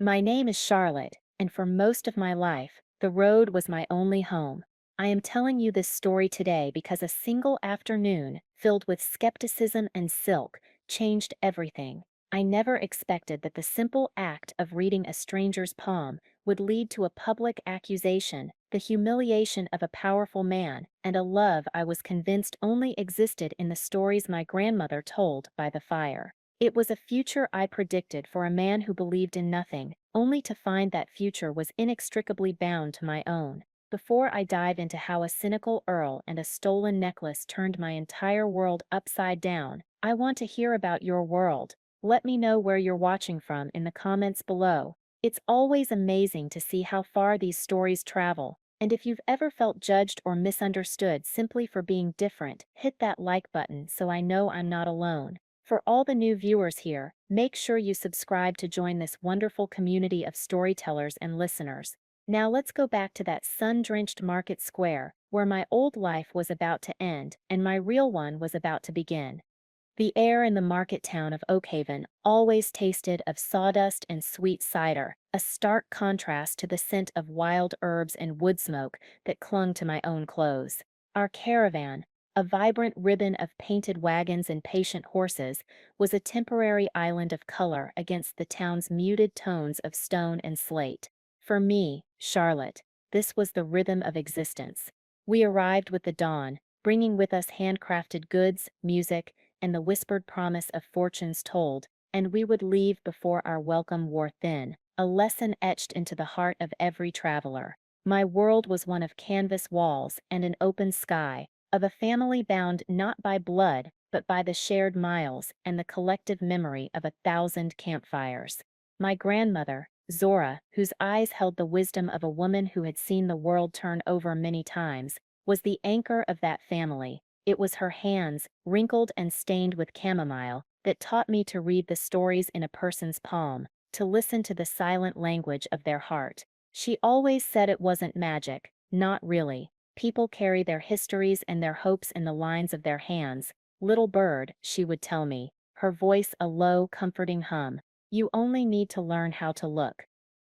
My name is Charlotte, and for most of my life, the road was my only home. I am telling you this story today because a single afternoon, filled with skepticism and silk, changed everything. I never expected that the simple act of reading a stranger's palm would lead to a public accusation, the humiliation of a powerful man, and a love I was convinced only existed in the stories my grandmother told by the fire. It was a future I predicted for a man who believed in nothing, only to find that future was inextricably bound to my own. Before I dive into how a cynical Earl and a stolen necklace turned my entire world upside down, I want to hear about your world. Let me know where you're watching from in the comments below. It's always amazing to see how far these stories travel. And if you've ever felt judged or misunderstood simply for being different, hit that like button so I know I'm not alone. For all the new viewers here, make sure you subscribe to join this wonderful community of storytellers and listeners. Now let's go back to that sun-drenched market square, where my old life was about to end and my real one was about to begin. The air in the market town of Oakhaven always tasted of sawdust and sweet cider, a stark contrast to the scent of wild herbs and wood smoke that clung to my own clothes. Our caravan, a vibrant ribbon of painted wagons and patient horses, was a temporary island of color against the town's muted tones of stone and slate. For me, Charlotte, this was the rhythm of existence. We arrived with the dawn, bringing with us handcrafted goods, music, and the whispered promise of fortunes told, and we would leave before our welcome wore thin, a lesson etched into the heart of every traveler. My world was one of canvas walls and an open sky, of a family bound not by blood, but by the shared miles and the collective memory of 1,000 campfires. My grandmother, Zora, whose eyes held the wisdom of a woman who had seen the world turn over many times, was the anchor of that family. It was her hands, wrinkled and stained with chamomile, that taught me to read the stories in a person's palm, to listen to the silent language of their heart. She always said it wasn't magic, not really. People carry their histories and their hopes in the lines of their hands. Little bird, she would tell me, her voice a low, comforting hum. You only need to learn how to look.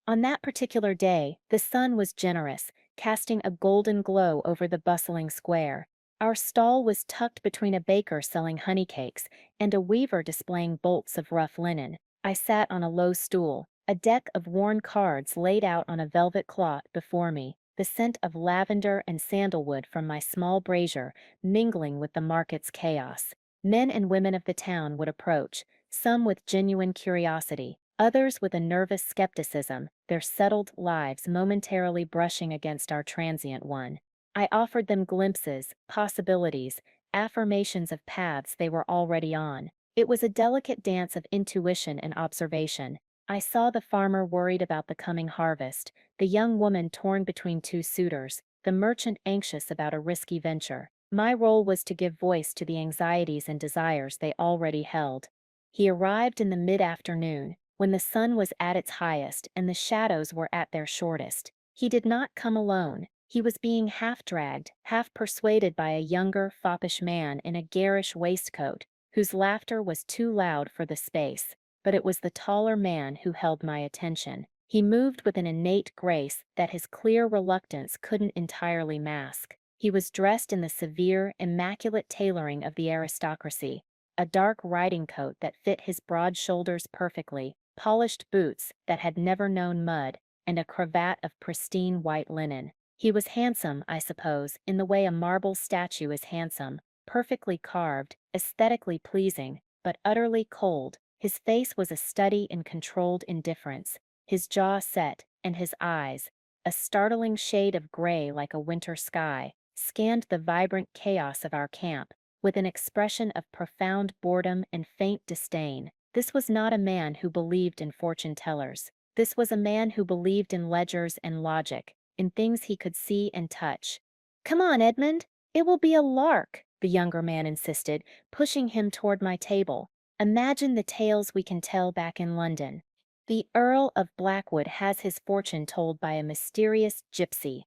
On that particular day, the sun was generous, casting a golden glow over the bustling square. Our stall was tucked between a baker selling honey cakes and a weaver displaying bolts of rough linen. I sat on a low stool, a deck of worn cards laid out on a velvet cloth before me, the scent of lavender and sandalwood from my small brazier mingling with the market's chaos. Men and women of the town would approach, some with genuine curiosity, others with a nervous skepticism, their settled lives momentarily brushing against our transient one. I offered them glimpses, possibilities, affirmations of paths they were already on. It was a delicate dance of intuition and observation. I saw the farmer worried about the coming harvest, the young woman torn between two suitors, the merchant anxious about a risky venture. My role was to give voice to the anxieties and desires they already held. He arrived in the mid-afternoon, when the sun was at its highest and the shadows were at their shortest. He did not come alone. He was being half-dragged, half-persuaded by a younger, foppish man in a garish waistcoat, whose laughter was too loud for the space. But it was the taller man who held my attention. He moved with an innate grace that his clear reluctance couldn't entirely mask. He was dressed in the severe, immaculate tailoring of the aristocracy, a dark riding coat that fit his broad shoulders perfectly, polished boots that had never known mud, and a cravat of pristine white linen. He was handsome, I suppose, in the way a marble statue is handsome, perfectly carved, aesthetically pleasing, but utterly cold. His face was a study in controlled indifference, his jaw set, and his eyes, a startling shade of gray like a winter sky, scanned the vibrant chaos of our camp, with an expression of profound boredom and faint disdain. This was not a man who believed in fortune tellers. This was a man who believed in ledgers and logic, in things he could see and touch. "Come on, Edmund. It will be a lark," the younger man insisted, pushing him toward my table. "Imagine the tales we can tell back in London. The Earl of Blackwood has his fortune told by a mysterious gypsy."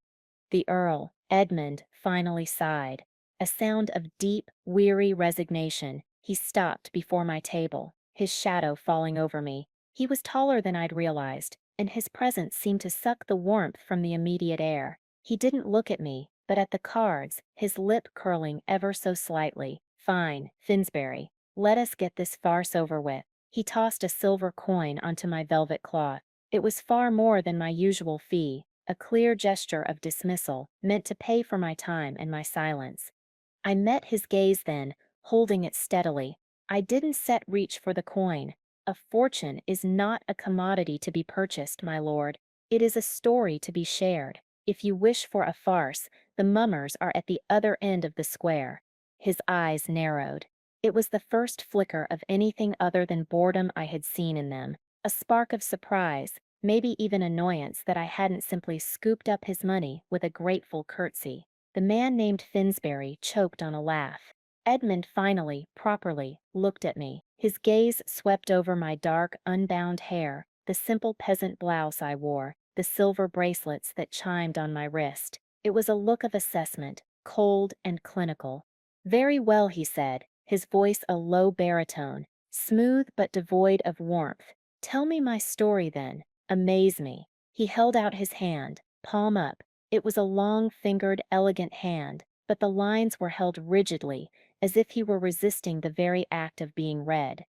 The Earl, Edmund, finally sighed. A sound of deep, weary resignation. He stopped before my table, his shadow falling over me. He was taller than I'd realized, and his presence seemed to suck the warmth from the immediate air. He didn't look at me, but at the cards, his lip curling ever so slightly. Fine, Finsbury. Let us get this farce over with. He tossed a silver coin onto my velvet cloth. It was far more than my usual fee, a clear gesture of dismissal, meant to pay for my time and my silence. I met his gaze then, holding it steadily. I didn't set reach for the coin. A fortune is not a commodity to be purchased, my lord. It is a story to be shared. If you wish for a farce, the mummers are at the other end of the square. His eyes narrowed. It was the first flicker of anything other than boredom I had seen in them, a spark of surprise, maybe even annoyance that I hadn't simply scooped up his money with a grateful curtsy. The man named Finsbury choked on a laugh. Edmund finally, properly, looked at me. His gaze swept over my dark, unbound hair, the simple peasant blouse I wore, the silver bracelets that chimed on my wrist. It was a look of assessment, cold and clinical. Very well, he said, his voice a low baritone, smooth but devoid of warmth. Tell me my story then. Amaze me. He held out his hand, palm up. It was a long-fingered, elegant hand, but the lines were held rigidly, as if he were resisting the very act of being read.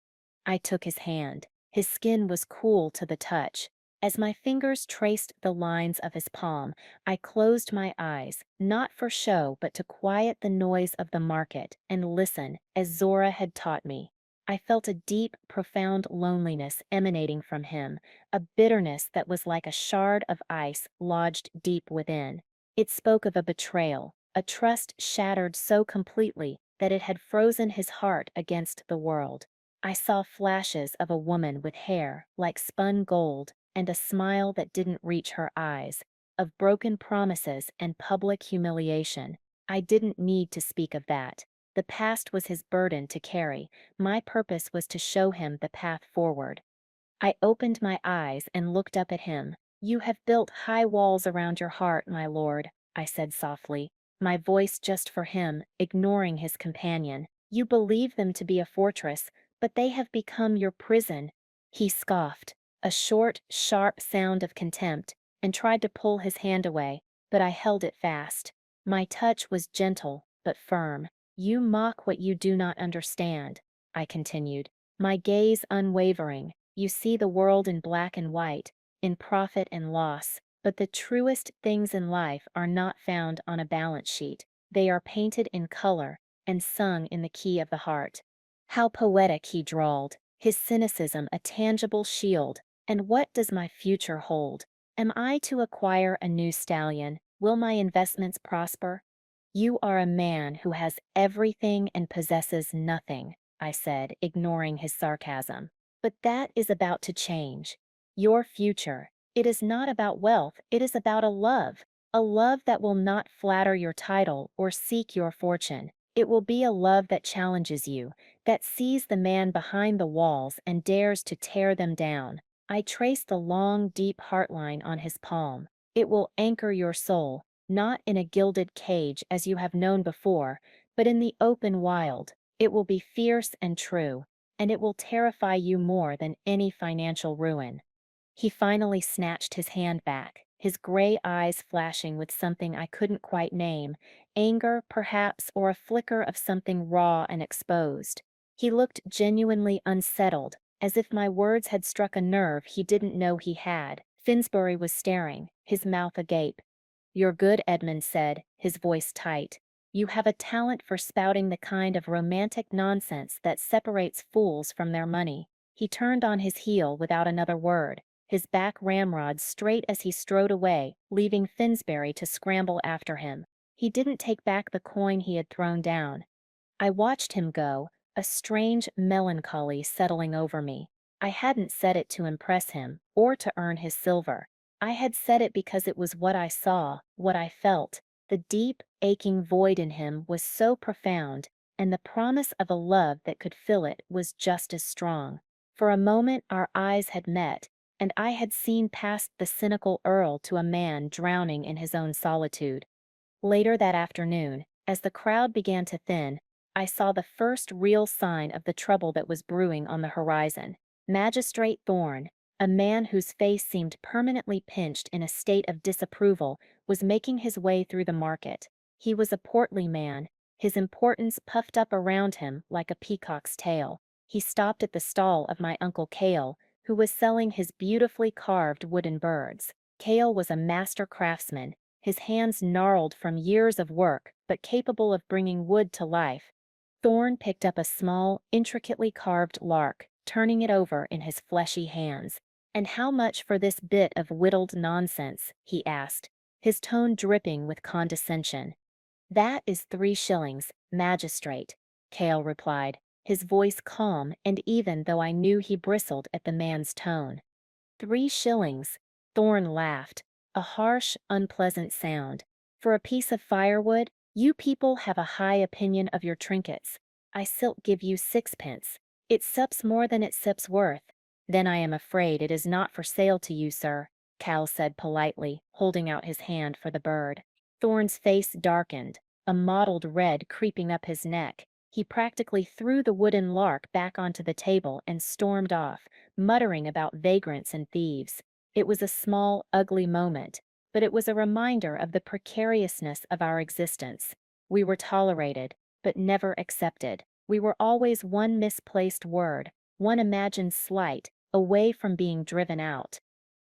I took his hand. His skin was cool to the touch. As my fingers traced the lines of his palm, I closed my eyes, not for show but to quiet the noise of the market and listen, as Zora had taught me. I felt a deep, profound loneliness emanating from him, a bitterness that was like a shard of ice lodged deep within. It spoke of a betrayal, a trust shattered so completely that it had frozen his heart against the world. I saw flashes of a woman with hair like spun gold and a smile that didn't reach her eyes, of broken promises and public humiliation. I didn't need to speak of that. The past was his burden to carry. My purpose was to show him the path forward. I opened my eyes and looked up at him. You have built high walls around your heart, my lord, I said softly, my voice just for him, ignoring his companion. You believe them to be a fortress, but they have become your prison. He scoffed, a short, sharp sound of contempt, and tried to pull his hand away, but I held it fast. My touch was gentle, but firm. You mock what you do not understand, I continued, my gaze unwavering. You see the world in black and white, in profit and loss, but the truest things in life are not found on a balance sheet. They are painted in color and sung in the key of the heart. How poetic, he drawled, his cynicism a tangible shield. And what does my future hold? Am I to acquire a new stallion? Will my investments prosper? You are a man who has everything and possesses nothing, I said, ignoring his sarcasm. But that is about to change. Your future. It is not about wealth, it is about a love that will not flatter your title or seek your fortune. It will be a love that challenges you, that sees the man behind the walls and dares to tear them down. I traced the long, deep heartline on his palm. It will anchor your soul, not in a gilded cage as you have known before, but in the open wild. It will be fierce and true, and it will terrify you more than any financial ruin. He finally snatched his hand back, his gray eyes flashing with something I couldn't quite name, anger, perhaps, or a flicker of something raw and exposed. He looked genuinely unsettled, as if my words had struck a nerve he didn't know he had. Finsbury was staring, his mouth agape. You're good, Edmund said, his voice tight. You have a talent for spouting the kind of romantic nonsense that separates fools from their money. He turned on his heel without another word, his back ramrod straight as he strode away, leaving Finsbury to scramble after him. He didn't take back the coin he had thrown down. I watched him go, a strange melancholy settling over me. I hadn't said it to impress him, or to earn his silver. I had said it because it was what I saw, what I felt. The deep, aching void in him was so profound, and the promise of a love that could fill it was just as strong. For a moment our eyes had met, and I had seen past the cynical Earl to a man drowning in his own solitude. Later that afternoon, as the crowd began to thin, I saw the first real sign of the trouble that was brewing on the horizon. Magistrate Thorne, A man whose face seemed permanently pinched in a state of disapproval was making his way through the market. He was a portly man, his importance puffed up around him like a peacock's tail. He stopped at the stall of my Uncle Cale, who was selling his beautifully carved wooden birds. Cale was a master craftsman, his hands gnarled from years of work but capable of bringing wood to life. Thorn picked up a small, intricately carved lark, turning it over in his fleshy hands. "And how much for this bit of whittled nonsense?" he asked, his tone dripping with condescension. "That is 3 shillings, magistrate," Cale replied, his voice calm and even though I knew he bristled at the man's tone. 3 shillings, Thorn laughed, a harsh, unpleasant sound. "For a piece of firewood? You people have a high opinion of your trinkets. I silk give you 6 pence. It sups more than it sips worth." "Then I am afraid it is not for sale to you, sir," Cal said politely, holding out his hand for the bird. Thorn's face darkened, a mottled red creeping up his neck. He practically threw the wooden lark back onto the table and stormed off, muttering about vagrants and thieves. It was a small, ugly moment, but it was a reminder of the precariousness of our existence. We were tolerated, but never accepted. We were always one misplaced word, one imagined slight, away from being driven out.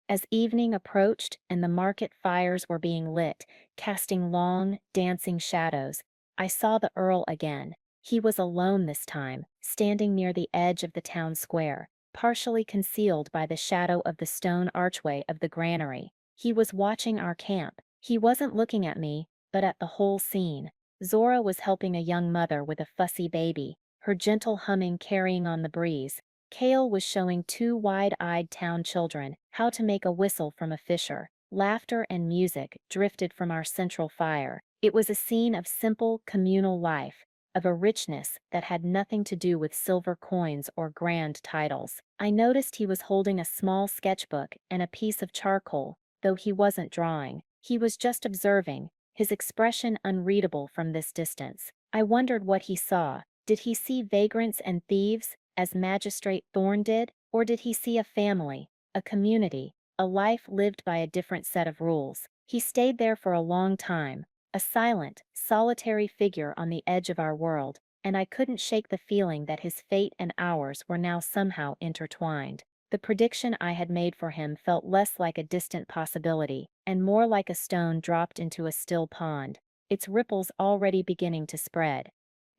As evening approached and the market fires were being lit, casting long, dancing shadows, I saw the Earl again. He was alone this time, standing near the edge of the town square, partially concealed by the shadow of the stone archway of the granary. He was watching our camp. He wasn't looking at me, but at the whole scene. Zora was helping a young mother with a fussy baby, her gentle humming carrying on the breeze. Cale was showing 2 wide-eyed town children how to make a whistle from a fisher. Laughter and music drifted from our central fire. It was a scene of simple, communal life, of a richness that had nothing to do with silver coins or grand titles. I noticed he was holding a small sketchbook and a piece of charcoal, though he wasn't drawing. He was just observing, his expression unreadable from this distance. I wondered what he saw. Did he see vagrants and thieves, as Magistrate Thorn did, or did he see a family, a community, a life lived by a different set of rules? He stayed there for a long time, a silent, solitary figure on the edge of our world, and I couldn't shake the feeling that his fate and ours were now somehow intertwined. The prediction I had made for him felt less like a distant possibility, and more like a stone dropped into a still pond, its ripples already beginning to spread.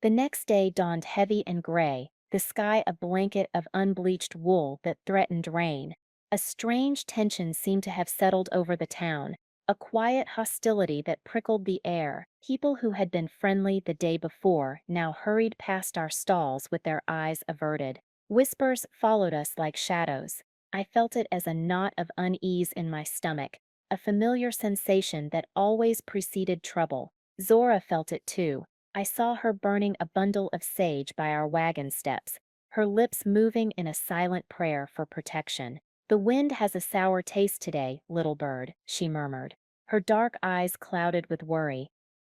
The next day dawned heavy and gray, the sky a blanket of unbleached wool that threatened rain. A strange tension seemed to have settled over the town, a quiet hostility that prickled the air. People who had been friendly the day before now hurried past our stalls with their eyes averted. Whispers followed us like shadows. I felt it as a knot of unease in my stomach, a familiar sensation that always preceded trouble. Zora felt it too. I saw her burning a bundle of sage by our wagon steps, her lips moving in a silent prayer for protection. "The wind has a sour taste today, little bird," she murmured, her dark eyes clouded with worry.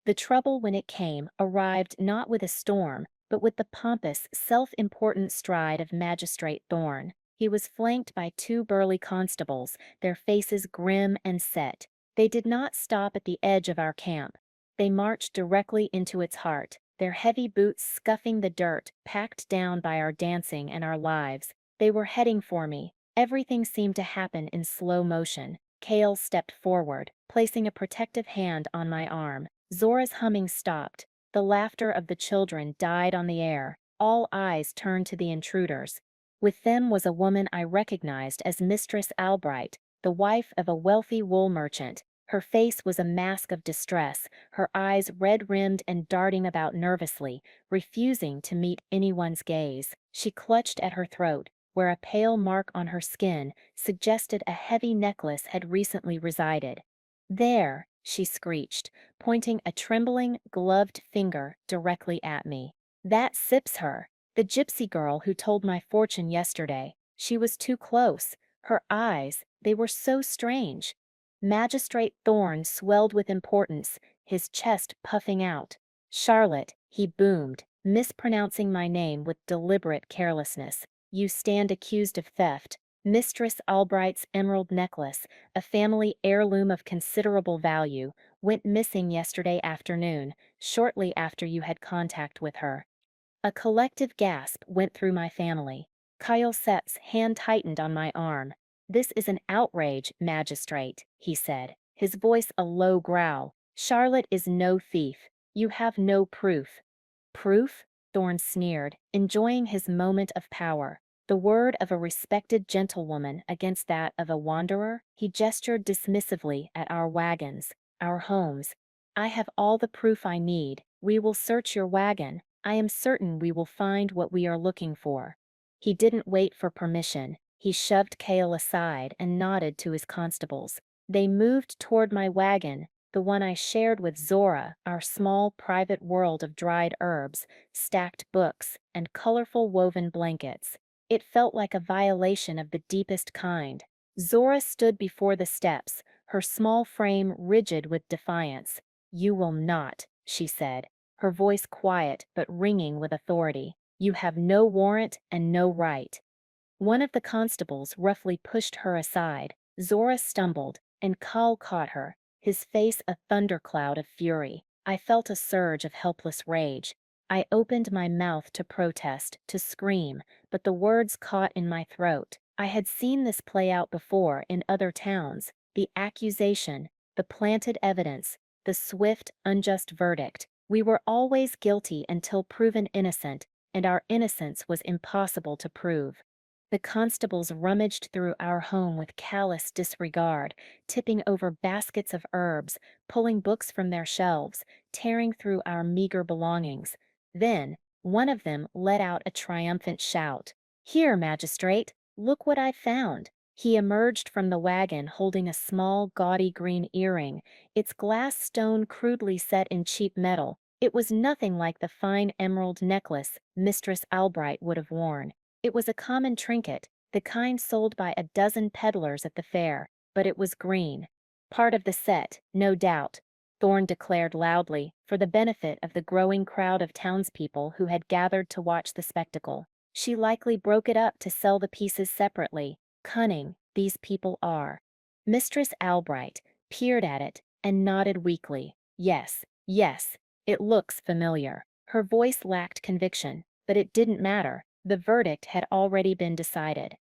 The trouble, when it came, arrived not with a storm, but with the pompous, self-important stride of Magistrate Thorn. He was flanked by 2 burly constables, their faces grim and set. They did not stop at the edge of our camp. They marched directly into its heart, their heavy boots scuffing the dirt packed down by our dancing and our lives. They were heading for me. Everything seemed to happen in slow motion. Cale stepped forward, placing a protective hand on my arm. Zora's humming stopped. The laughter of the children died on the air. All eyes turned to the intruders. With them was a woman I recognized as Mistress Albright, the wife of a wealthy wool merchant. Her face was a mask of distress, her eyes red-rimmed and darting about nervously, refusing to meet anyone's gaze. She clutched at her throat, where a pale mark on her skin suggested a heavy necklace had recently resided. "There," she screeched, pointing a trembling, gloved finger directly at me. "That sips her, the gypsy girl who told my fortune yesterday. She was too close. Her eyes, they were so strange." Magistrate Thorn swelled with importance, his chest puffing out. "Charlotte," he boomed, mispronouncing my name with deliberate carelessness, "you stand accused of theft. Mistress Albright's emerald necklace, a family heirloom of considerable value, went missing yesterday afternoon, shortly after you had contact with her. A collective gasp went through my family. Kyle Sepp's hand tightened on my arm. "This is an outrage, magistrate," he said, his voice a low growl. "Charlotte is no thief. You have no proof." "Proof?" Thorne sneered, enjoying his moment of power. The word of a respected gentlewoman against that of a wanderer? He gestured dismissively at our wagons, our homes. "I have all the proof I need. We will search your wagon. I am certain we will find what we are looking for." He didn't wait for permission. He shoved Cale aside and nodded to his constables. They moved toward my wagon, the one I shared with Zora, our small private world of dried herbs, stacked books, and colorful woven blankets. It felt like a violation of the deepest kind. Zora stood before the steps, her small frame rigid with defiance. "You will not," she said, her voice quiet but ringing with authority. "You have no warrant and no right." One of the constables roughly pushed her aside. Zora stumbled, and Cal caught her, his face a thundercloud of fury. I felt a surge of helpless rage. I opened my mouth to protest, to scream, but the words caught in my throat. I had seen this play out before in other towns. The accusation, the planted evidence, the swift, unjust verdict. We were always guilty until proven innocent, and our innocence was impossible to prove. The constables rummaged through our home with callous disregard, tipping over baskets of herbs, pulling books from their shelves, tearing through our meager belongings. Then, one of them let out a triumphant shout. "Here, magistrate, look what I found." He emerged from the wagon holding a small, gaudy green earring, its glass stone crudely set in cheap metal. It was nothing like the fine emerald necklace Mistress Albright would have worn. It was a common trinket, the kind sold by a dozen peddlers at the fair, but it was green. "Part of the set, no doubt," Thorne declared loudly, for the benefit of the growing crowd of townspeople who had gathered to watch the spectacle. "She likely broke it up to sell the pieces separately. Cunning, these people are." Mistress Albright peered at it and nodded weakly. "Yes, yes, it looks familiar." Her voice lacked conviction, but it didn't matter. The verdict had already been decided.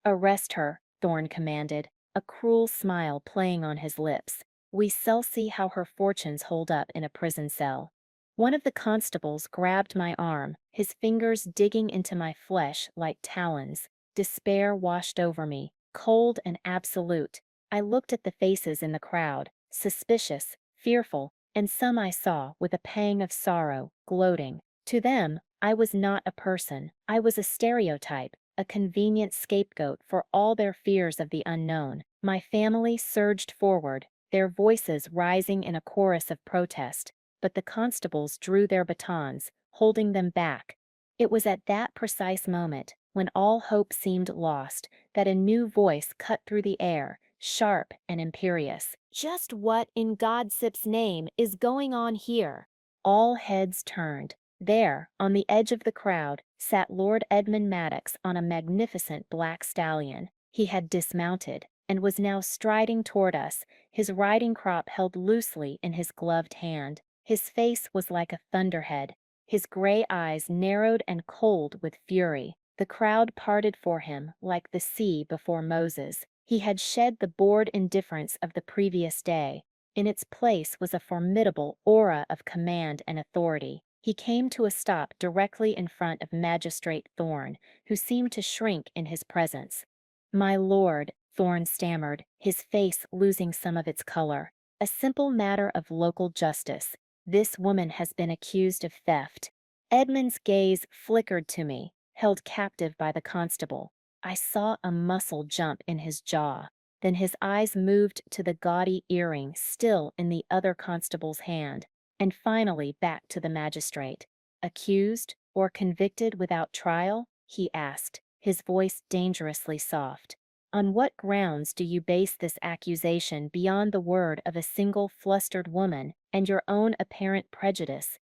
"Arrest her," Thorne commanded, a cruel smile playing on his lips. "We shall see how her fortunes hold up in a prison cell." One of the constables grabbed my arm, his fingers digging into my flesh like talons. Despair washed over me, cold and absolute. I looked at the faces in the crowd, suspicious, fearful, and some I saw, with a pang of sorrow, gloating. To them, I was not a person. I was a stereotype, a convenient scapegoat for all their fears of the unknown. My family surged forward, their voices rising in a chorus of protest, but the constables drew their batons, holding them back. It was at that precise moment, when all hope seemed lost, that a new voice cut through the air, sharp and imperious. "Just what, in Godsip's name, is going on here?" All heads turned. There, on the edge of the crowd, sat Lord Edmund Maddox on a magnificent black stallion. He had dismounted, and was now striding toward us, his riding crop held loosely in his gloved hand. His face was like a thunderhead, his gray eyes narrowed and cold with fury. The crowd parted for him like the sea before Moses. He had shed the bored indifference of the previous day. In its place was a formidable aura of command and authority. He came to a stop directly in front of Magistrate Thorne, who seemed to shrink in his presence. "My lord," Thorne stammered, his face losing some of its color. "A simple matter of local justice. This woman has been accused of theft." Edmund's gaze flickered to me, held captive by the constable. I saw a muscle jump in his jaw. Then his eyes moved to the gaudy earring still in the other constable's hand, and finally back to the magistrate. "Accused or convicted without trial?" he asked, his voice dangerously soft. "On what grounds do you base this accusation beyond the word of a single flustered woman and your own apparent prejudice?"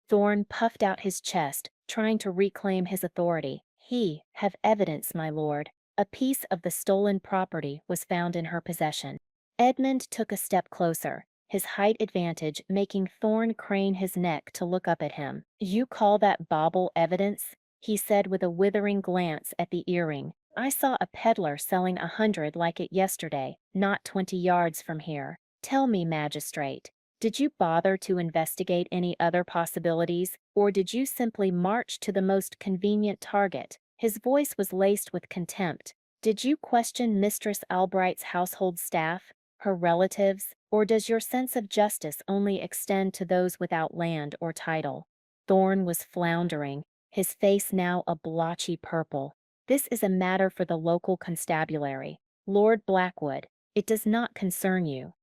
Thorne puffed out his chest, trying to reclaim his authority. "Have evidence, my lord." A piece of the stolen property was found in her possession. Edmund took a step closer, his height advantage making Thorn crane his neck to look up at him. "You call that bauble evidence?" he said with a withering glance at the earring. "I saw a peddler selling 100 like it yesterday, not 20 yards from here. Tell me, magistrate, did you bother to investigate any other possibilities, or did you simply march to the most convenient target?" His voice was laced with contempt. "Did you question Mistress Albright's household staff, her relatives, or does your sense of justice only extend to those without land or title?" Thorn was floundering, his face now a blotchy purple. "This is a matter for the local constabulary. Lord Blackwood, it does not concern you."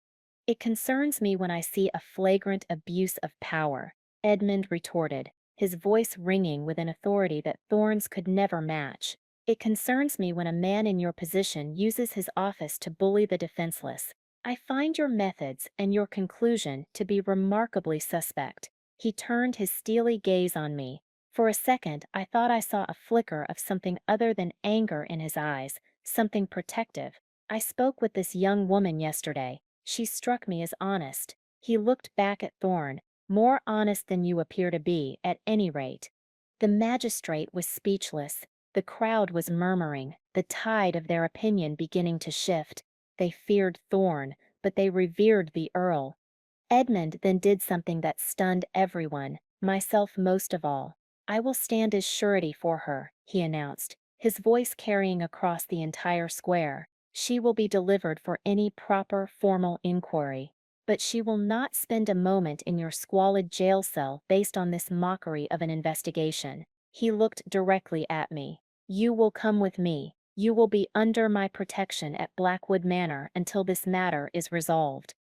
"It concerns me when I see a flagrant abuse of power," Edmund retorted, his voice ringing with an authority that Thorn's could never match. "It concerns me when a man in your position uses his office to bully the defenseless. I find your methods and your conclusion to be remarkably suspect." He turned his steely gaze on me. For a second, I thought I saw a flicker of something other than anger in his eyes, something protective. "I spoke with this young woman yesterday. She struck me as honest." He looked back at Thorn. "More honest than you appear to be, at any rate." The magistrate was speechless. The crowd was murmuring, the tide of their opinion beginning to shift. They feared Thorn, but they revered the Earl. Edmund then did something that stunned everyone, myself most of all. "I will stand as surety for her," he announced, his voice carrying across the entire square. "She will be delivered for any proper, formal inquiry. But she will not spend a moment in your squalid jail cell based on this mockery of an investigation." He looked directly at me. "You will come with me. You will be under my protection at Blackwood Manor until this matter is resolved."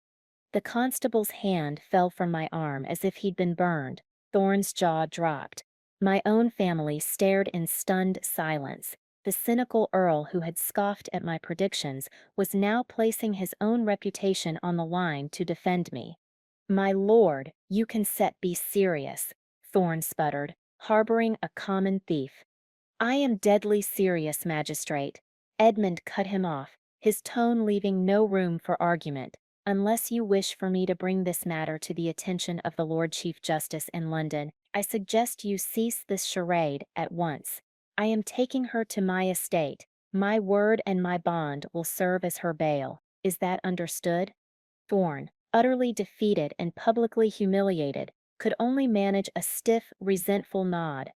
The constable's hand fell from my arm as if he'd been burned. Thorn's jaw dropped. My own family stared in stunned silence. The cynical Earl who had scoffed at my predictions was now placing his own reputation on the line to defend me. "My lord, you can be serious," Thorn sputtered, harboring a common thief. "I am deadly serious, magistrate." Edmund cut him off, his tone leaving no room for argument. "Unless you wish for me to bring this matter to the attention of the Lord Chief Justice in London, I suggest you cease this charade at once. I am taking her to my estate. My word and my bond will serve as her bail. Is that understood?" Thorn, utterly defeated and publicly humiliated, could only manage a stiff, resentful nod.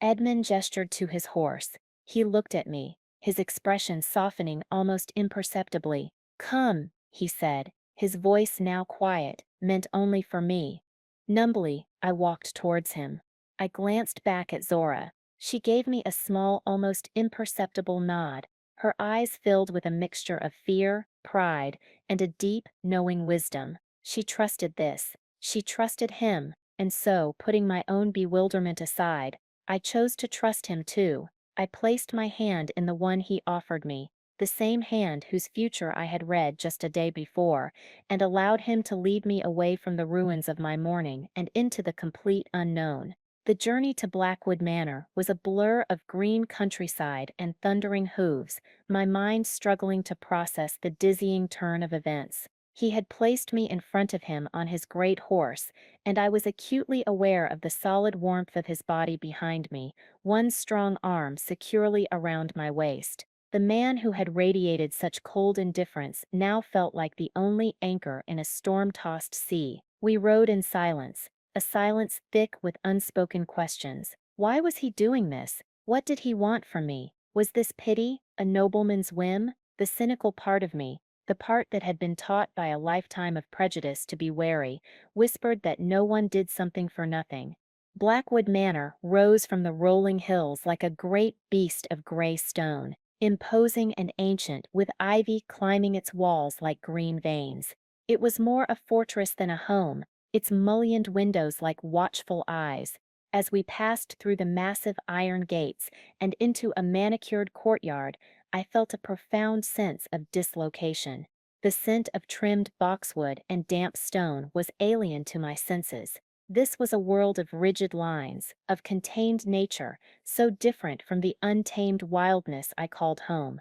Edmund gestured to his horse. He looked at me, his expression softening almost imperceptibly. "Come," he said, his voice now quiet, meant only for me. Numbly, I walked towards him. I glanced back at Zora. She gave me a small, almost imperceptible nod. Her eyes filled with a mixture of fear, pride, and a deep, knowing wisdom. She trusted this. She trusted him, and so, putting my own bewilderment aside, I chose to trust him too. I placed my hand in the one he offered me, the same hand whose future I had read just a day before, and allowed him to lead me away from the ruins of my mourning and into the complete unknown. The journey to Blackwood Manor was a blur of green countryside and thundering hooves, my mind struggling to process the dizzying turn of events. He had placed me in front of him on his great horse, and I was acutely aware of the solid warmth of his body behind me, one strong arm securely around my waist. The man who had radiated such cold indifference now felt like the only anchor in a storm-tossed sea. We rode in silence, a silence thick with unspoken questions. Why was he doing this? What did he want from me? Was this pity, a nobleman's whim? The cynical part of me, the part that had been taught by a lifetime of prejudice to be wary, whispered that no one did something for nothing. Blackwood Manor rose from the rolling hills like a great beast of gray stone, imposing and ancient, with ivy climbing its walls like green veins. It was more a fortress than a home, its mullioned windows like watchful eyes. As we passed through the massive iron gates and into a manicured courtyard, I felt a profound sense of dislocation. The scent of trimmed boxwood and damp stone was alien to my senses. This was a world of rigid lines, of contained nature, so different from the untamed wildness I called home.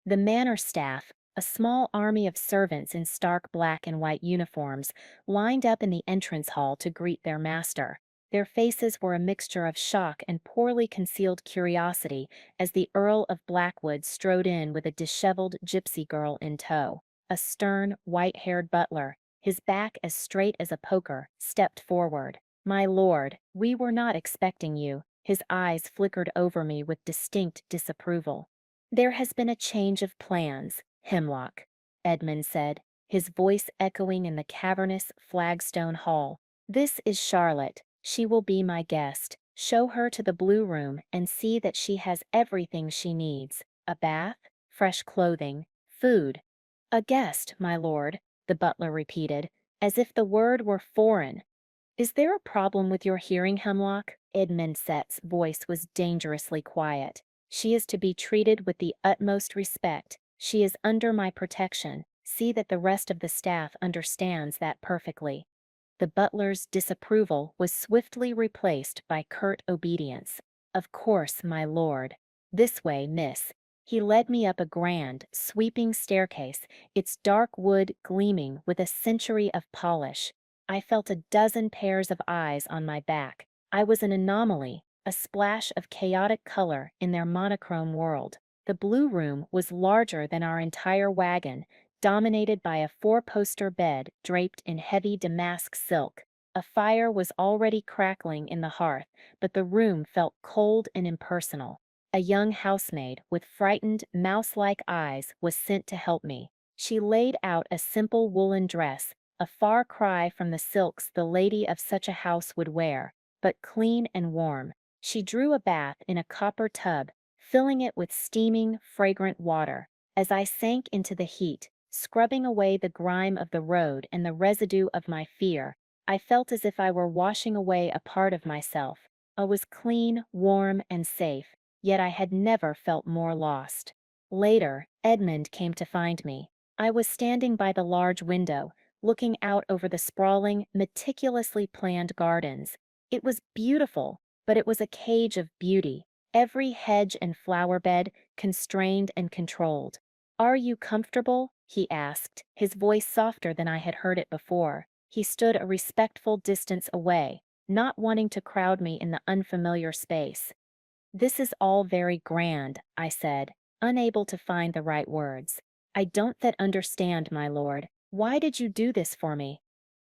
The manor staff, a small army of servants in stark black and white uniforms, lined up in the entrance hall to greet their master. Their faces were a mixture of shock and poorly concealed curiosity as the Earl of Blackwood strode in with a disheveled gypsy girl in tow. A stern, white-haired butler, his back as straight as a poker, stepped forward. "My lord, we were not expecting you." His eyes flickered over me with distinct disapproval. "There has been a change of plans, Hemlock," Edmund said, his voice echoing in the cavernous flagstone hall. "This is Charlotte. She will be my guest. Show her to the blue room and see that she has everything she needs. A bath, fresh clothing, food." "A guest, my lord," the butler repeated, as if the word were foreign. "Is there a problem with your hearing, Hemlock?" Edmund Set's voice was dangerously quiet. "She is to be treated with the utmost respect. She is under my protection. See that the rest of the staff understands that perfectly." The butler's disapproval was swiftly replaced by curt obedience. "Of course, my lord. This way, miss." He led me up a grand, sweeping staircase, its dark wood gleaming with a century of polish. I felt a dozen pairs of eyes on my back. I was an anomaly, a splash of chaotic color in their monochrome world. The blue room was larger than our entire wagon, dominated by a four-poster bed draped in heavy damask silk. A fire was already crackling in the hearth, but the room felt cold and impersonal. A young housemaid with frightened, mouse-like eyes was sent to help me. She laid out a simple woolen dress, a far cry from the silks the lady of such a house would wear, but clean and warm. She drew a bath in a copper tub, filling it with steaming, fragrant water. As I sank into the heat, scrubbing away the grime of the road and the residue of my fear, I felt as if I were washing away a part of myself. I was clean, warm, and safe, yet I had never felt more lost. Later, Edmund came to find me. I was standing by the large window, looking out over the sprawling, meticulously planned gardens. It was beautiful, but it was a cage of beauty, every hedge and flower bed constrained and controlled. "Are you comfortable?" he asked, his voice softer than I had heard it before. He stood a respectful distance away, not wanting to crowd me in the unfamiliar space. "This is all very grand," I said, unable to find the right words. "I don't that understand, my lord. Why did you do this for me?"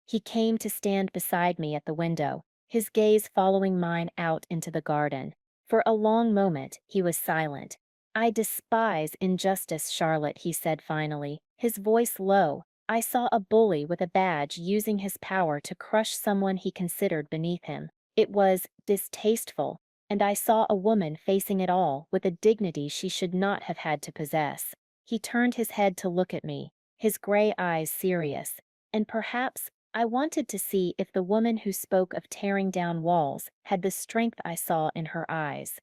He came to stand beside me at the window, his gaze following mine out into the garden. For a long moment, he was silent. "I despise injustice, Charlotte," he said finally, his voice low. "I saw a bully with a badge using his power to crush someone he considered beneath him. It was distasteful, and I saw a woman facing it all with a dignity she should not have had to possess." He turned his head to look at me, his gray eyes serious, and perhaps I wanted to see if the woman who spoke of tearing down walls had the strength I saw in her eyes.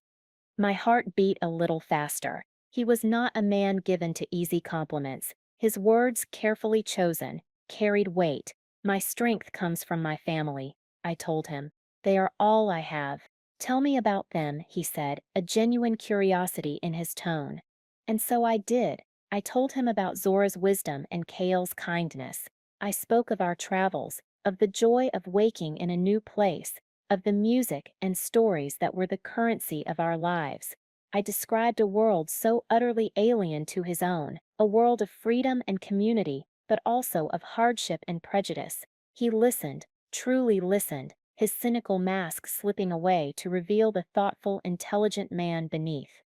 My heart beat a little faster. He was not a man given to easy compliments. His words, carefully chosen, carried weight. "My strength comes from my family," I told him. "They are all I have." "Tell me about them," he said, a genuine curiosity in his tone. And so I did. I told him about Zora's wisdom and Kale's kindness. I spoke of our travels, of the joy of waking in a new place, of the music and stories that were the currency of our lives. I described a world so utterly alien to his own, a world of freedom and community, but also of hardship and prejudice. He listened, truly listened, his cynical mask slipping away to reveal the thoughtful, intelligent man beneath.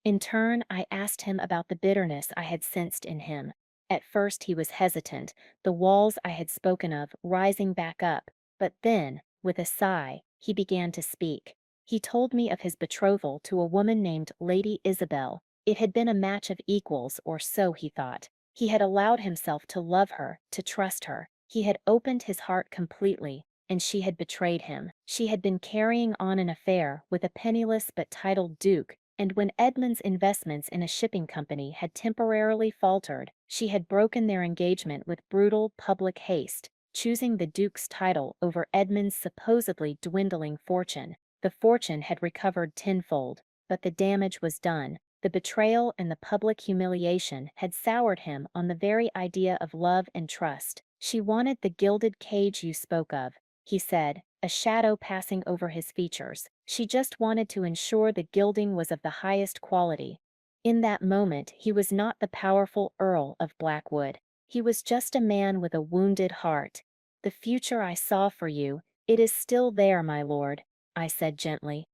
In turn, I asked him about the bitterness I had sensed in him. At first he was hesitant, the walls I had spoken of rising back up, but then, with a sigh, he began to speak. He told me of his betrothal to a woman named Lady Isabel. It had been a match of equals, or so he thought. He had allowed himself to love her, to trust her. He had opened his heart completely, and she had betrayed him. She had been carrying on an affair with a penniless but titled duke, and when Edmund's investments in a shipping company had temporarily faltered, she had broken their engagement with brutal public haste, choosing the duke's title over Edmund's supposedly dwindling fortune. The fortune had recovered tenfold, but the damage was done. The betrayal and the public humiliation had soured him on the very idea of love and trust. "She wanted the gilded cage you spoke of," he said, a shadow passing over his features. "She just wanted to ensure the gilding was of the highest quality." In that moment, he was not the powerful Earl of Blackwood. He was just a man with a wounded heart. "The future I saw for you, it is still there, my lord," I said gently.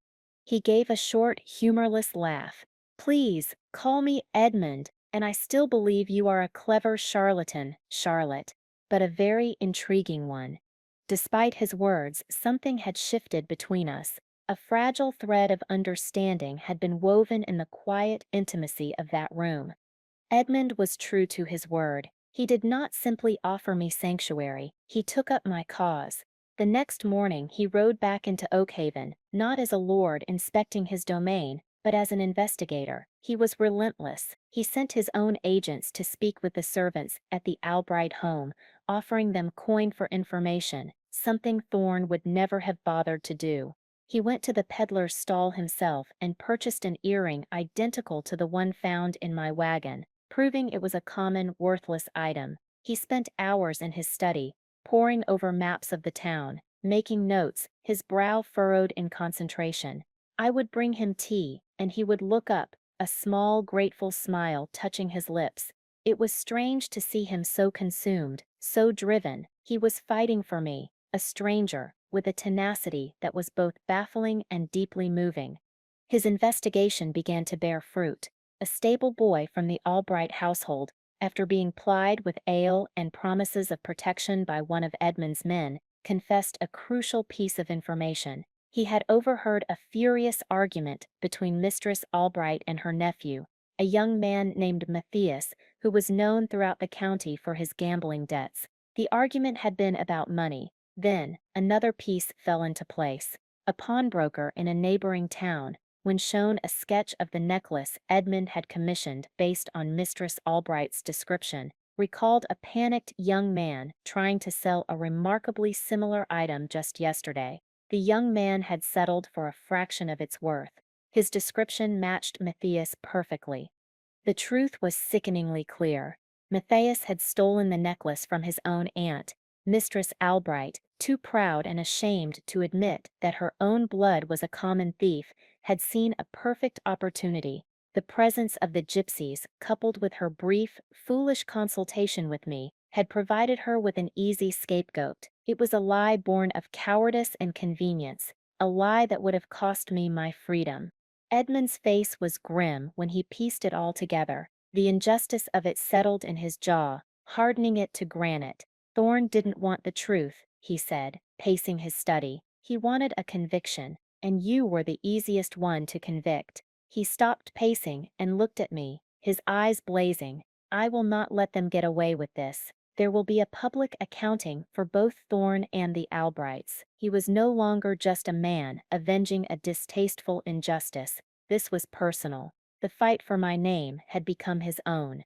He gave a short, humorless laugh. "Please, call me Edmund, and I still believe you are a clever charlatan, Charlotte, but a very intriguing one." Despite his words, something had shifted between us. A fragile thread of understanding had been woven in the quiet intimacy of that room. Edmund was true to his word. He did not simply offer me sanctuary, he took up my cause. The next morning he rode back into Oakhaven, not as a lord inspecting his domain, but as an investigator. He was relentless. He sent his own agents to speak with the servants at the Albright home, offering them coin for information, something Thorne would never have bothered to do. He went to the peddler's stall himself and purchased an earring identical to the one found in my wagon, proving it was a common, worthless item. He spent hours in his study, poring over maps of the town, making notes, his brow furrowed in concentration. I would bring him tea, and he would look up, a small, grateful smile touching his lips. It was strange to see him so consumed, so driven. He was fighting for me, a stranger, with a tenacity that was both baffling and deeply moving. His investigation began to bear fruit. A stable boy from the Albright household, after being plied with ale and promises of protection by one of Edmund's men, confessed a crucial piece of information. He had overheard a furious argument between Mistress Albright and her nephew, a young man named Matthias, who was known throughout the county for his gambling debts. The argument had been about money. Then, another piece fell into place. A pawnbroker in a neighboring town, when shown a sketch of the necklace Edmund had commissioned based on Mistress Albright's description, recalled a panicked young man trying to sell a remarkably similar item just yesterday. The young man had settled for a fraction of its worth. His description matched Matthias perfectly. The truth was sickeningly clear. Matthias had stolen the necklace from his own aunt, Mistress Albright, too proud and ashamed to admit that her own blood was a common thief, had seen a perfect opportunity. The presence of the gypsies, coupled with her brief, foolish consultation with me, had provided her with an easy scapegoat. It was a lie born of cowardice and convenience, a lie that would have cost me my freedom. Edmund's face was grim when he pieced it all together. The injustice of it settled in his jaw, hardening it to granite. "Thorne didn't want the truth," he said, pacing his study. "He wanted a conviction, and you were the easiest one to convict." He stopped pacing and looked at me, his eyes blazing. "I will not let them get away with this. There will be a public accounting for both Thorne and the Albrights." He was no longer just a man avenging a distasteful injustice. This was personal. The fight for my name had become his own.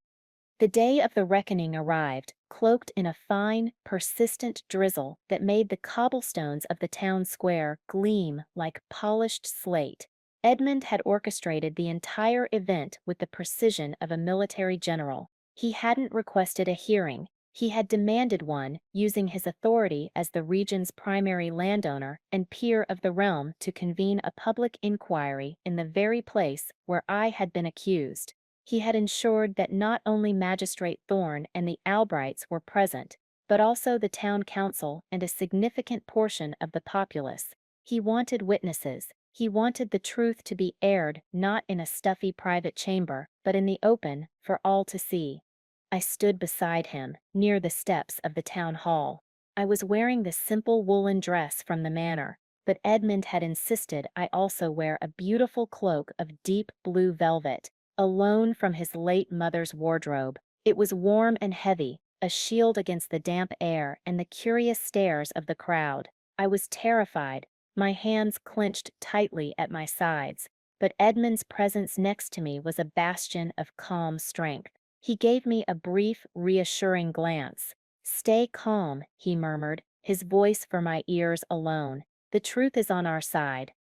The day of the reckoning arrived, cloaked in a fine, persistent drizzle that made the cobblestones of the town square gleam like polished slate. Edmund had orchestrated the entire event with the precision of a military general. He hadn't requested a hearing. He had demanded one, using his authority as the region's primary landowner and peer of the realm to convene a public inquiry in the very place where I had been accused. He had ensured that not only Magistrate Thorne and the Albrights were present, but also the town council and a significant portion of the populace. He wanted witnesses. He wanted the truth to be aired not in a stuffy private chamber, but in the open for all to see. I stood beside him, near the steps of the town hall. I was wearing the simple woolen dress from the manor, but Edmund had insisted I also wear a beautiful cloak of deep blue velvet, a loan from his late mother's wardrobe. It was warm and heavy, a shield against the damp air and the curious stares of the crowd. I was terrified, my hands clenched tightly at my sides, but Edmund's presence next to me was a bastion of calm strength. He gave me a brief, reassuring glance. "Stay calm," he murmured, his voice for my ears alone. "The truth is on our side."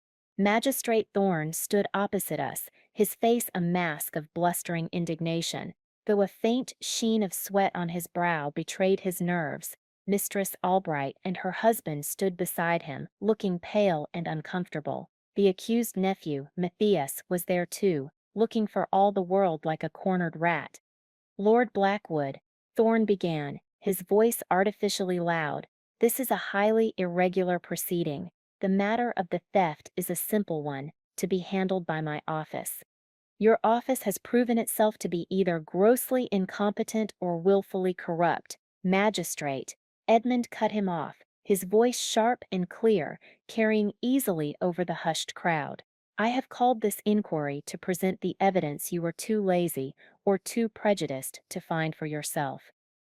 Magistrate Thorne stood opposite us, his face a mask of blustering indignation. Though a faint sheen of sweat on his brow betrayed his nerves, Mistress Albright and her husband stood beside him, looking pale and uncomfortable. The accused nephew, Matthias, was there too, looking for all the world like a cornered rat. Lord Blackwood, Thorne began, his voice artificially loud, this is a highly irregular proceeding. The matter of the theft is a simple one, to be handled by my office. Your office has proven itself to be either grossly incompetent or willfully corrupt. Magistrate. Edmund cut him off, his voice sharp and clear, carrying easily over the hushed crowd. I have called this inquiry to present the evidence you were too lazy or too prejudiced to find for yourself.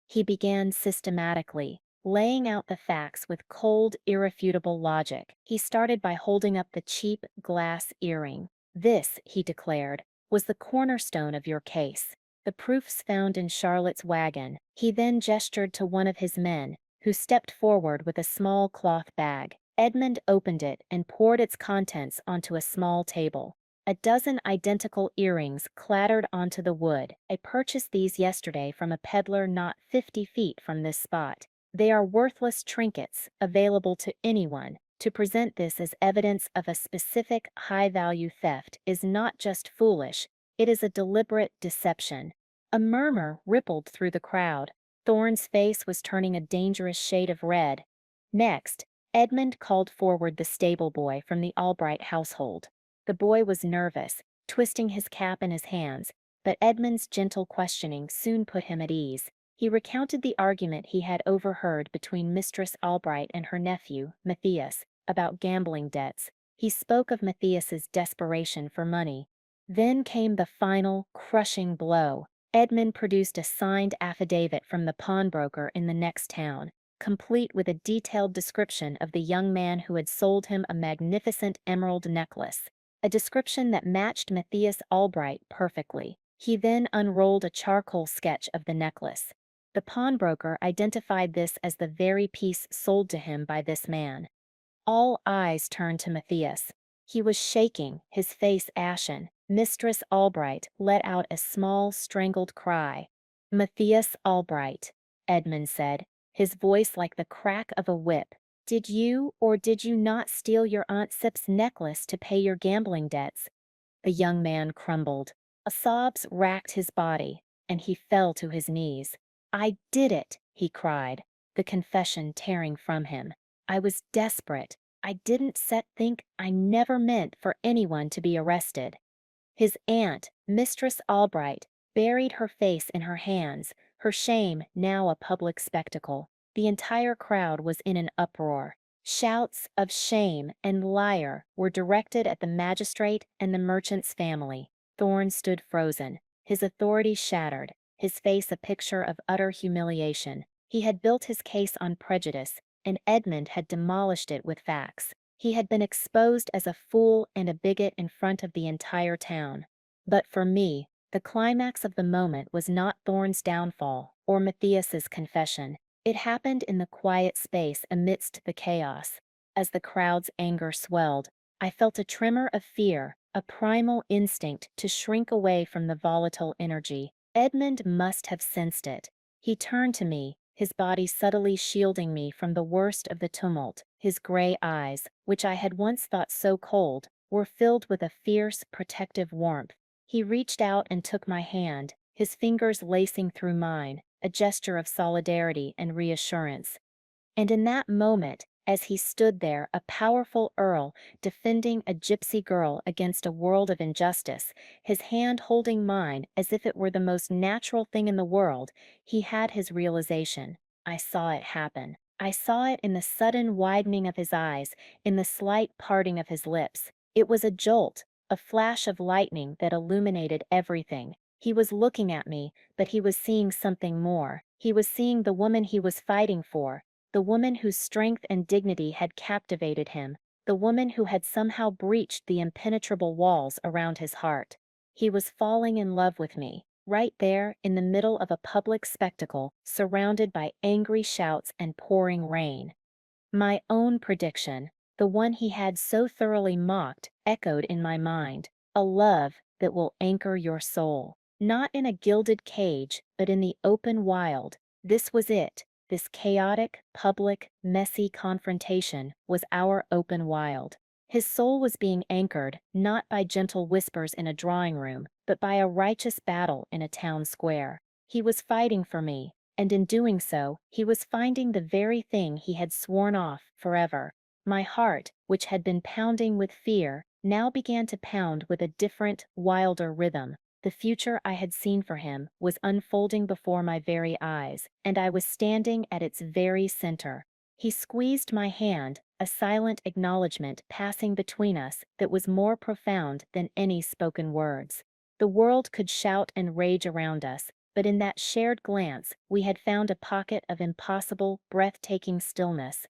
He began systematically, laying out the facts with cold, irrefutable logic. He started by holding up the cheap glass earring. This, he declared, was the cornerstone of your case. The proofs found in Charlotte's wagon. He then gestured to one of his men, who stepped forward with a small cloth bag. Edmund opened it and poured its contents onto a small table. A dozen identical earrings clattered onto the wood. I purchased these yesterday from a peddler not 50 feet from this spot. They are worthless trinkets, available to anyone. To present this as evidence of a specific high-value theft is not just foolish, it is a deliberate deception. A murmur rippled through the crowd. Thorne's face was turning a dangerous shade of red. Next, Edmund called forward the stable boy from the Albright household. The boy was nervous, twisting his cap in his hands, but Edmund's gentle questioning soon put him at ease. He recounted the argument he had overheard between Mistress Albright and her nephew, Matthias, about gambling debts. He spoke of Matthias's desperation for money. Then came the final, crushing blow. Edmund produced a signed affidavit from the pawnbroker in the next town, complete with a detailed description of the young man who had sold him a magnificent emerald necklace, a description that matched Matthias Albright perfectly. He then unrolled a charcoal sketch of the necklace. The pawnbroker identified this as the very piece sold to him by this man. All eyes turned to Matthias. He was shaking, his face ashen. Mistress Albright let out a small, strangled cry. Matthias Albright, Edmund said, his voice like the crack of a whip. Did you or did you not steal your Aunt Sip's necklace to pay your gambling debts? The young man crumbled. Sobs racked his body, and he fell to his knees. I did it, he cried, the confession tearing from him. I was desperate. I didn't think I never meant for anyone to be arrested. His aunt, Mistress Albright, buried her face in her hands, her shame now a public spectacle. The entire crowd was in an uproar. Shouts of shame and liar were directed at the magistrate and the merchant's family. Thorne stood frozen, his authority shattered, his face a picture of utter humiliation. He had built his case on prejudice, and Edmund had demolished it with facts. He had been exposed as a fool and a bigot in front of the entire town. But for me, the climax of the moment was not Thorne's downfall or Matthias's confession. It happened in the quiet space amidst the chaos. As the crowd's anger swelled, I felt a tremor of fear, a primal instinct to shrink away from the volatile energy. Edmund must have sensed it. He turned to me, his body subtly shielding me from the worst of the tumult. His gray eyes, which I had once thought so cold, were filled with a fierce, protective warmth. He reached out and took my hand, his fingers lacing through mine, a gesture of solidarity and reassurance. And in that moment, as he stood there, a powerful Earl, defending a gypsy girl against a world of injustice, his hand holding mine as if it were the most natural thing in the world, he had his realization. I saw it happen. I saw it in the sudden widening of his eyes, in the slight parting of his lips. It was a jolt, a flash of lightning that illuminated everything. He was looking at me, but he was seeing something more. He was seeing the woman he was fighting for, the woman whose strength and dignity had captivated him, the woman who had somehow breached the impenetrable walls around his heart. He was falling in love with me, right there in the middle of a public spectacle, surrounded by angry shouts and pouring rain. My own prediction, the one he had so thoroughly mocked, echoed in my mind. A love that will anchor your soul. Not in a gilded cage, but in the open wild. This was it. This chaotic, public, messy confrontation was our open wild. His soul was being anchored not by gentle whispers in a drawing room, but by a righteous battle in a town square. He was fighting for me, and in doing so, he was finding the very thing he had sworn off forever. My heart, which had been pounding with fear, now began to pound with a different, wilder rhythm. The future I had seen for him was unfolding before my very eyes, and I was standing at its very center. He squeezed my hand, a silent acknowledgement passing between us that was more profound than any spoken words. The world could shout and rage around us, but in that shared glance we had found a pocket of impossible, breathtaking stillness.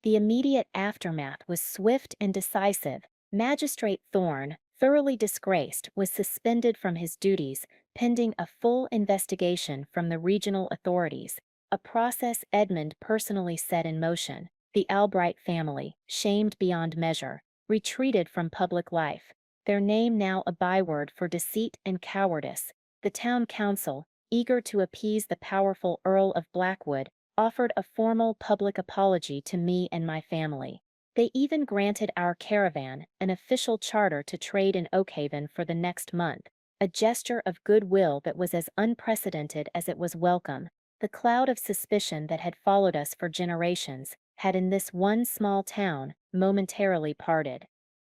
The immediate aftermath was swift and decisive. Magistrate Thorne, thoroughly disgraced, was suspended from his duties, pending a full investigation from the regional authorities, a process Edmund personally set in motion. The Albright family, shamed beyond measure, retreated from public life, their name now a byword for deceit and cowardice. The town council, eager to appease the powerful Earl of Blackwood, offered a formal public apology to me and my family. They even granted our caravan an official charter to trade in Oakhaven for the next month, a gesture of goodwill that was as unprecedented as it was welcome. The cloud of suspicion that had followed us for generations had in this one small town momentarily parted.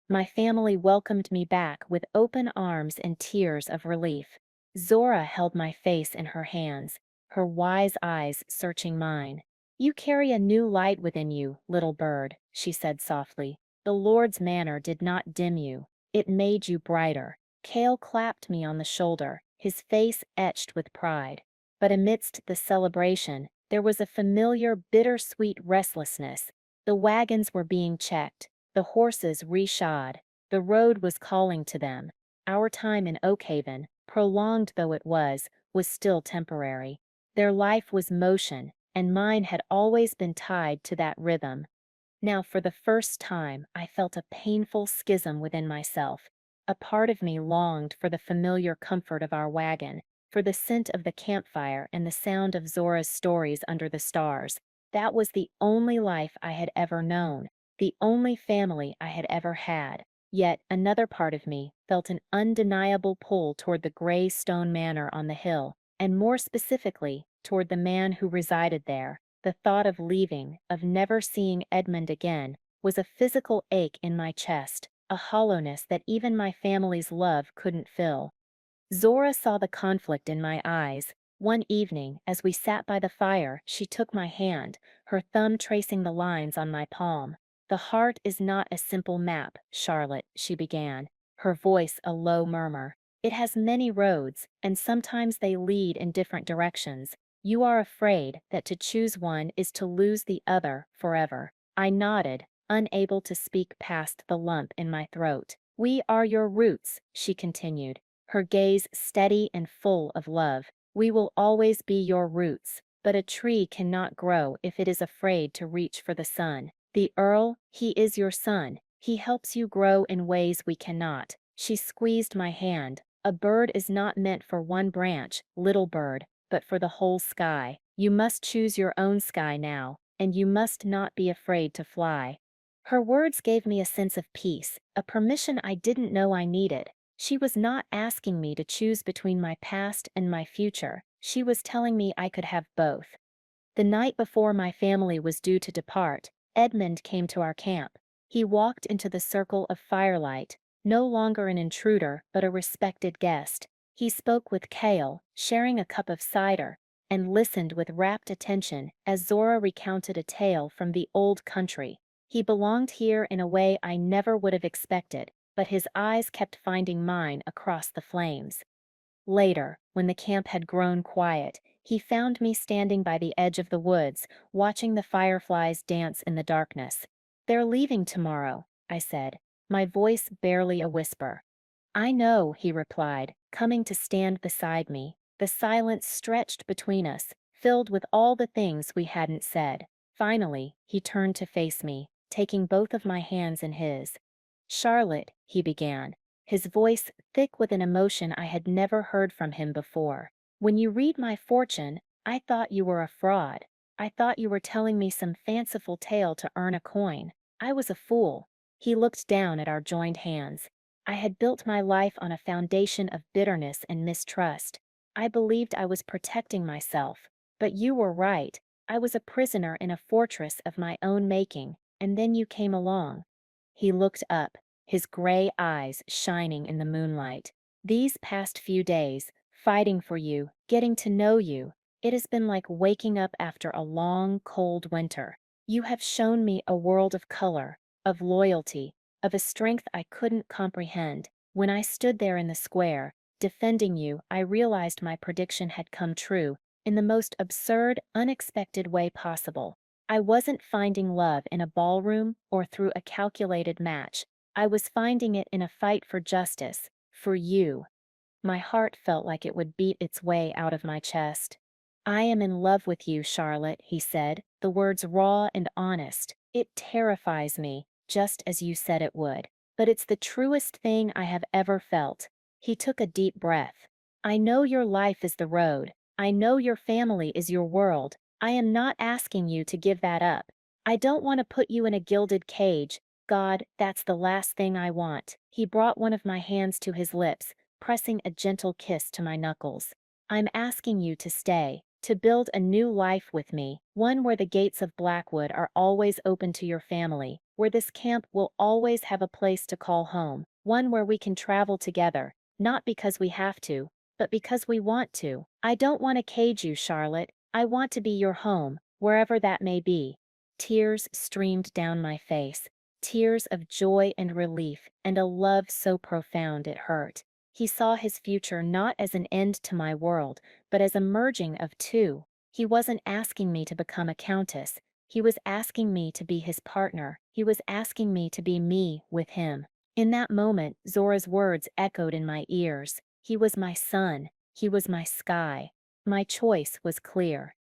My family welcomed me back with open arms and tears of relief. Zora held my face in her hands, her wise eyes searching mine. "You carry a new light within you, little bird," she said softly. "The Lord's manner did not dim you. It made you brighter." Cale clapped me on the shoulder, his face etched with pride. But amidst the celebration, there was a familiar bittersweet restlessness. The wagons were being checked, the horses reshod. The road was calling to them. Our time in Oakhaven, prolonged though it was still temporary. Their life was motion, and mine had always been tied to that rhythm. Now, for the first time, I felt a painful schism within myself. A part of me longed for the familiar comfort of our wagon, for the scent of the campfire and the sound of Zora's stories under the stars. That was the only life I had ever known, the only family I had ever had. Yet another part of me felt an undeniable pull toward the gray stone manor on the hill, and more specifically, toward the man who resided there. The thought of leaving, of never seeing Edmund again, was a physical ache in my chest, a hollowness that even my family's love couldn't fill. Zora saw the conflict in my eyes. One evening, as we sat by the fire, she took my hand, her thumb tracing the lines on my palm. "The heart is not a simple map, Charlotte," she began, her voice a low murmur. "It has many roads, and sometimes they lead in different directions. You are afraid that to choose one is to lose the other forever." I nodded, unable to speak past the lump in my throat. "We are your roots," she continued, her gaze steady and full of love. "We will always be your roots, but a tree cannot grow if it is afraid to reach for the sun. The Earl, he is your son. He helps you grow in ways we cannot." She squeezed my hand. "A bird is not meant for one branch, little bird, but for the whole sky. You must choose your own sky now, and you must not be afraid to fly." Her words gave me a sense of peace, a permission I didn't know I needed. She was not asking me to choose between my past and my future. She was telling me I could have both. The night before my family was due to depart, Edmund came to our camp. He walked into the circle of firelight, no longer an intruder, but a respected guest. He spoke with Cale, sharing a cup of cider, and listened with rapt attention as Zora recounted a tale from the old country. He belonged here in a way I never would have expected, but his eyes kept finding mine across the flames. Later, when the camp had grown quiet, he found me standing by the edge of the woods, watching the fireflies dance in the darkness. "They're leaving tomorrow," I said, my voice barely a whisper. "I know," he replied, coming to stand beside me. The silence stretched between us, filled with all the things we hadn't said. Finally, he turned to face me. taking both of my hands in his. "Charlotte," he began, his voice thick with an emotion I had never heard from him before. "When you read my fortune, I thought you were a fraud. I thought you were telling me some fanciful tale to earn a coin. I was a fool." He looked down at our joined hands. "I had built my life on a foundation of bitterness and mistrust. I believed I was protecting myself. But you were right. I was a prisoner in a fortress of my own making, and then you came along." He looked up, his gray eyes shining in the moonlight. "These past few days, fighting for you, getting to know you, it has been like waking up after a long, cold winter. You have shown me a world of color, of loyalty, of a strength I couldn't comprehend. When I stood there in the square, defending you, I realized my prediction had come true, in the most absurd, unexpected way possible. I wasn't finding love in a ballroom or through a calculated match. I was finding it in a fight for justice, for you." My heart felt like it would beat its way out of my chest. "I am in love with you, Charlotte," he said, the words raw and honest. "It terrifies me, just as you said it would. But it's the truest thing I have ever felt." He took a deep breath. "I know your life is the road. I know your family is your world. I am not asking you to give that up. I don't want to put you in a gilded cage. God, that's the last thing I want." He brought one of my hands to his lips, pressing a gentle kiss to my knuckles. "I'm asking you to stay, to build a new life with me, one where the gates of Blackwood are always open to your family, where this camp will always have a place to call home, one where we can travel together, not because we have to, but because we want to. I don't want to cage you, Charlotte. I want to be your home, wherever that may be." Tears streamed down my face, tears of joy and relief, and a love so profound it hurt. He saw his future not as an end to my world, but as a merging of two. He wasn't asking me to become a countess. He was asking me to be his partner. He was asking me to be me with him. In that moment, Zora's words echoed in my ears. He was my sun. He was my sky. My choice was clear.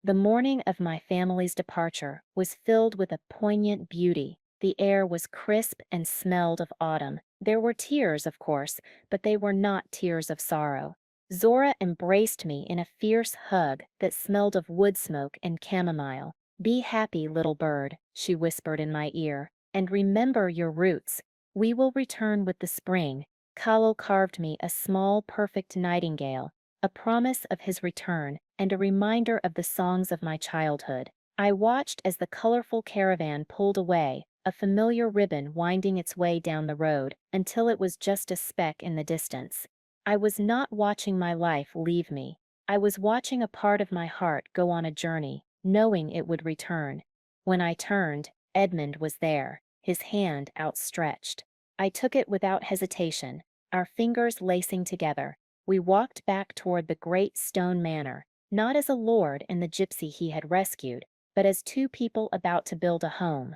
The morning of my family's departure was filled with a poignant beauty. The air was crisp and smelled of autumn. There were tears, of course, but they were not tears of sorrow. Zora embraced me in a fierce hug that smelled of wood smoke and chamomile. "Be happy, little bird," she whispered in my ear, "and remember your roots. We will return with the spring." Kalo carved me a small, perfect nightingale, a promise of his return, and a reminder of the songs of my childhood. I watched as the colorful caravan pulled away, a familiar ribbon winding its way down the road, until it was just a speck in the distance. I was not watching my life leave me. I was watching a part of my heart go on a journey, knowing it would return. When I turned, Edmund was there, his hand outstretched. I took it without hesitation, our fingers lacing together. We walked back toward the great stone manor, not as a lord and the gypsy he had rescued, but as two people about to build a home.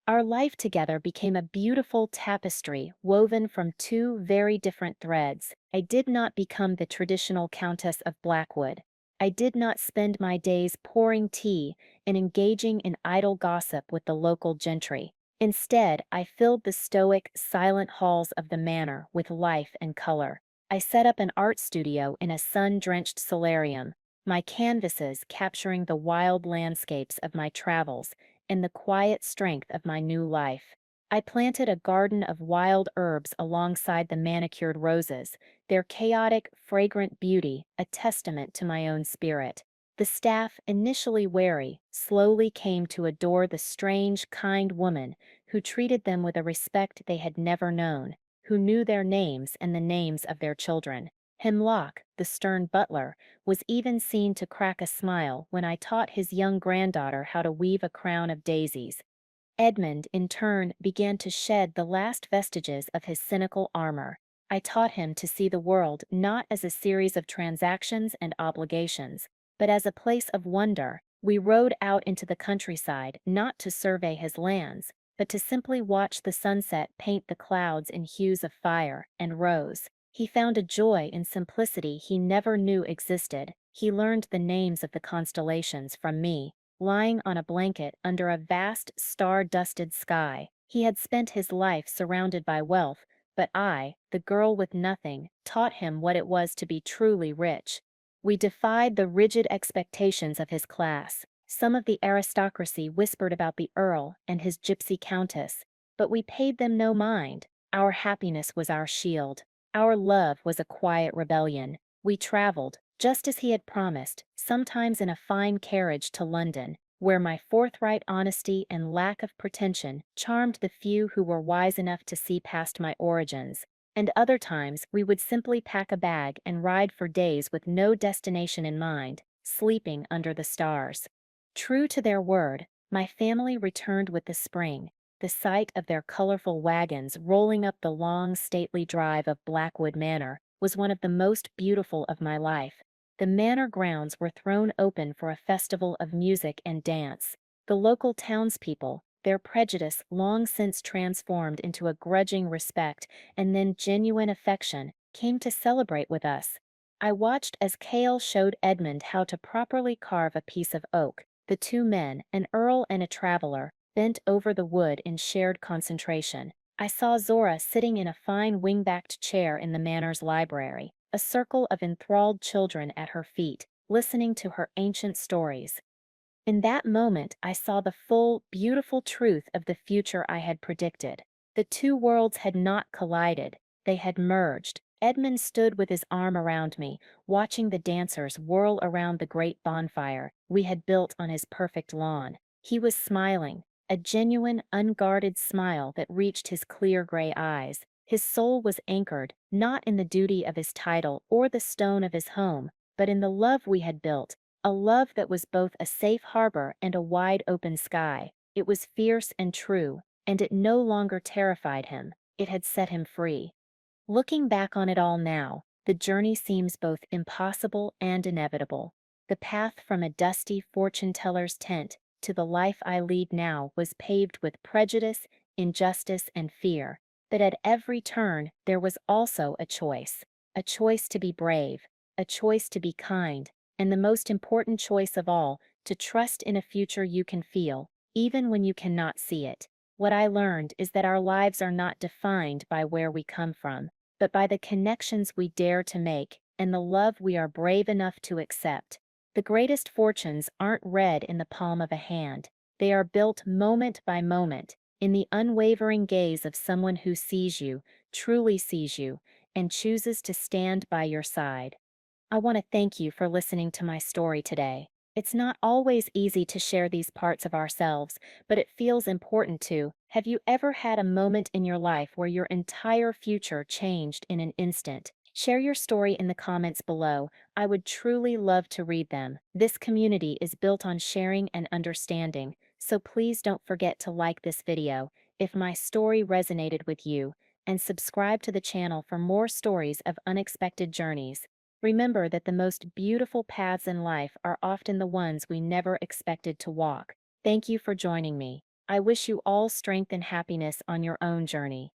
Our life together became a beautiful tapestry woven from two very different threads. I did not become the traditional Countess of Blackwood. I did not spend my days pouring tea and engaging in idle gossip with the local gentry. Instead, I filled the stoic, silent halls of the manor with life and color. I set up an art studio in a sun-drenched solarium, my canvases capturing the wild landscapes of my travels and the quiet strength of my new life. I planted a garden of wild herbs alongside the manicured roses, their chaotic, fragrant beauty a testament to my own spirit. The staff, initially wary, slowly came to adore the strange, kind woman who treated them with a respect they had never known, who knew their names and the names of their children. Hemlock, the stern butler, was even seen to crack a smile when I taught his young granddaughter how to weave a crown of daisies. Edmund, in turn, began to shed the last vestiges of his cynical armor. I taught him to see the world not as a series of transactions and obligations, but as a place of wonder. We rode out into the countryside not to survey his lands, but to simply watch the sunset paint the clouds in hues of fire and rose. He found a joy in simplicity he never knew existed. He learned the names of the constellations from me, lying on a blanket under a vast star-dusted sky. He had spent his life surrounded by wealth, but I, the girl with nothing, taught him what it was to be truly rich. We defied the rigid expectations of his class. Some of the aristocracy whispered about the Earl and his gypsy countess, but we paid them no mind. Our happiness was our shield. Our love was a quiet rebellion. We traveled, just as he had promised, sometimes in a fine carriage to London, where my forthright honesty and lack of pretension charmed the few who were wise enough to see past my origins, and other times we would simply pack a bag and ride for days with no destination in mind, sleeping under the stars. True to their word, my family returned with the spring. The sight of their colorful wagons rolling up the long, stately drive of Blackwood Manor was one of the most beautiful of my life. The manor grounds were thrown open for a festival of music and dance. The local townspeople, their prejudice long since transformed into a grudging respect and then genuine affection, came to celebrate with us. I watched as Cale showed Edmund how to properly carve a piece of oak. The two men, an earl and a traveler, bent over the wood in shared concentration. I saw Zora sitting in a fine wing-backed chair in the manor's library, a circle of enthralled children at her feet, listening to her ancient stories. In that moment, I saw the full, beautiful truth of the future I had predicted. The two worlds had not collided, they had merged. Edmund stood with his arm around me, watching the dancers whirl around the great bonfire we had built on his perfect lawn. He was smiling, a genuine, unguarded smile that reached his clear gray eyes. His soul was anchored, not in the duty of his title or the stone of his home, but in the love we had built, a love that was both a safe harbor and a wide open sky. It was fierce and true, and it no longer terrified him. It had set him free. Looking back on it all now, the journey seems both impossible and inevitable. The path from a dusty fortune-teller's tent to the life I lead now was paved with prejudice, injustice, and fear. But at every turn, there was also a choice to be brave, a choice to be kind, and the most important choice of all, to trust in a future you can feel, even when you cannot see it. What I learned is that our lives are not defined by where we come from, but by the connections we dare to make and the love we are brave enough to accept. The greatest fortunes aren't read in the palm of a hand. They are built moment by moment, in the unwavering gaze of someone who sees you, truly sees you, and chooses to stand by your side. I want to thank you for listening to my story today. It's not always easy to share these parts of ourselves, but it feels important to. Have you ever had a moment in your life where your entire future changed in an instant? Share your story in the comments below. I would truly love to read them. This community is built on sharing and understanding, so please don't forget to like this video if my story resonated with you, and subscribe to the channel for more stories of unexpected journeys. Remember that the most beautiful paths in life are often the ones we never expected to walk. Thank you for joining me. I wish you all strength and happiness on your own journey.